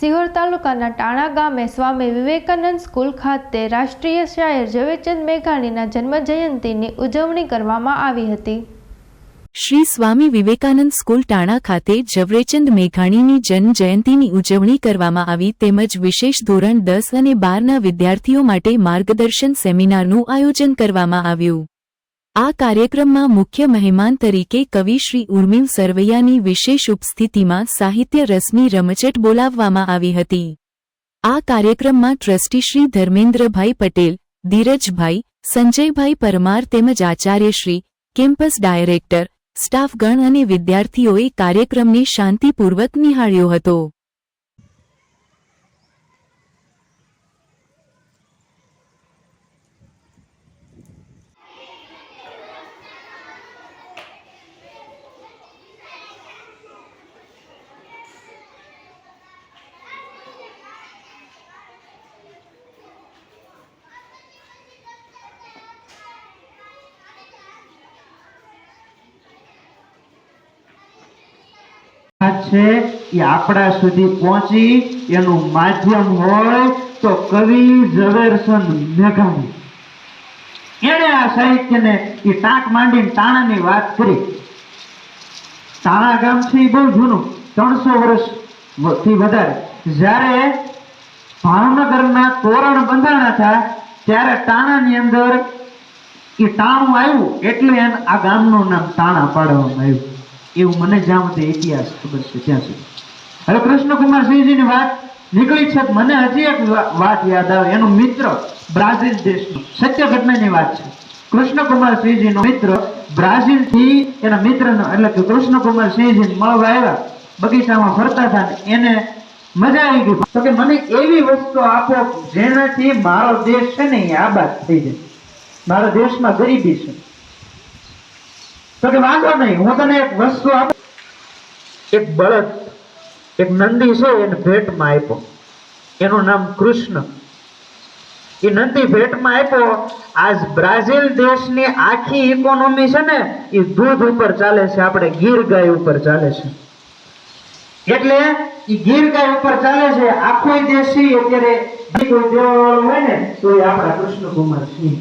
સિહોર તાલુકાના ટાણા ગામે સ્વામી વિવેકાનંદ સ્કૂલ ખાતે રાષ્ટ્રીય શાયર ઝવેરચંદ મેઘાણીના જન્મજયંતિની ઉજવણી કરવામાં આવી હતી। શ્રી સ્વામી વિવેકાનંદ સ્કૂલ ટાણા ખાતે ઝવેરચંદ મેઘાણીની જન્મ જયંતિની ઉજવણી કરવામાં આવી તેમજ વિશેષ ધોરણ 10 અને 12ના વિદ્યાર્થીઓ માટે માર્ગદર્શન સેમિનારનું આયોજન કરવામાં આવ્યું। આ કાર્યક્રમમાં મુખ્ય મહેમાન તરીકે કવિ શ્રી ઉર્મિલ સરવૈયાની વિશેષ ઉપસ્થિતિમાં સાહિત્ય રસની રમઝટ બોલાવવામાં આવી હતી। આ કાર્યક્રમમાં ટ્રસ્ટી શ્રી ધર્મેન્દ્રભાઈ પટેલ, ધીરજભાઈ, સંજયભાઈ પરમાર તેમજ આચાર્યશ્રી, કેમ્પસ ડાયરેક્ટર, સ્ટાફગણ અને વિદ્યાર્થીઓએ કાર્યક્રમને શાંતિપૂર્વક નિહાળ્યો હતો। છે એ આપણા સુધી પહોંચી એનું માધ્યમ હોય તો કવિ ઝવેરચંદ મેઘાણી એણે આ સાહિત્યને એ ટાંક માંડીને ટાણાની વાત કરી। ટાણા ગામ છે એ બહુ જૂનું, 300 વર્ષથી વધારે। જ્યારે ભાવનગરના તોરણ બંધાણા હતા ત્યારે ટાણાની અંદર એ ટાણું આવ્યું એટલે આ ગામનું નામ ટાણા પાડવામાં આવ્યું। એવું મને જ્યાં સુધી ઇતિહાસ ખબર છે ત્યાં સુધી। હવે કૃષ્ણકુમાર સિંહજીની વાત નીકળી છે, મને હજી એક વાત યાદ આવે। એનો મિત્ર બ્રાઝિલ દેશનો, સત્ય ઘટનાની વાત છે। કૃષ્ણકુમાર સિંહજીનો મિત્ર બ્રાઝિલથી એના મિત્રનો એટલે કે કૃષ્ણકુમાર સિંહજીને મળવા આવ્યા, બગીચામાં ફરતા હતા ને એને મજા આવી ગઈ તો કે મને એવી વસ્તુ આપો જેનાથી મારો દેશ છે ને એ આબાદ થઈ જાય, મારા દેશમાં ગરીબી છે। તો કે વાંધો નહીં, હું તને એક વસ્તુ આપું। એક બળદ, એક નંદી છે એને ભેટમાં આપ્યો, એનું નામ કૃષ્ણ। એ નંદી ભેટમાં આપ્યો। આજ બ્રાઝિલ દેશની આખી ઇકોનોમી છે ને એ દૂધ ઉપર ચાલે છે, આપણે ગીર ગાય ઉપર ચાલે છે। એટલે એ ગીર ગાય ઉપર ચાલે છે। આખો દેશ અત્યારે કોઈ દેવાવાળો હોય ને તો એ આપણા કૃષ્ણકુમાર સિંહ।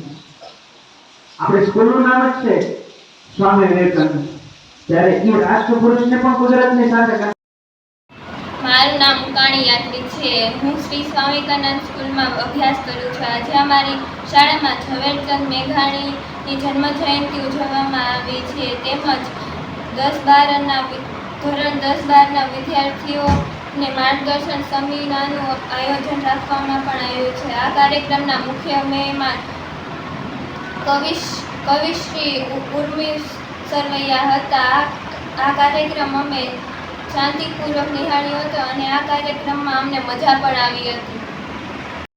આપણે સ્કૂલનું નામ જ છે સ્વામી વિવેકાનંદ, ત્યારે એ રાષ્ટ્રપુરુષને પણ ગુજરાતની સાથે। મારું નામ કાણી યાત્રી છે। હું શ્રી સ્વામી વિવેકાનંદ સ્કૂલમાં અભ્યાસ કરું છું। આજે અમારી શાળામાં ઝવેરચંદ મેઘાણીની જન્મ જયંતિ ઉજવવામાં આવી છે તેમજ ધોરણ 10-12ના વિદ્યાર્થીઓને માર્ગદર્શન સેમિનારનું આયોજન રાખવામાં પણ આવ્યું છે। આ કાર્યક્રમના મુખ્ય મહેમાન કવિ શ્રી ઉર્મિલ સરવૈયા હતા। આ કાર્યક્રમ અમે શાંતિપૂર્વક નિહાળ્યો હતો અને આ કાર્યક્રમમાં અમને મજા પણ આવી હતી।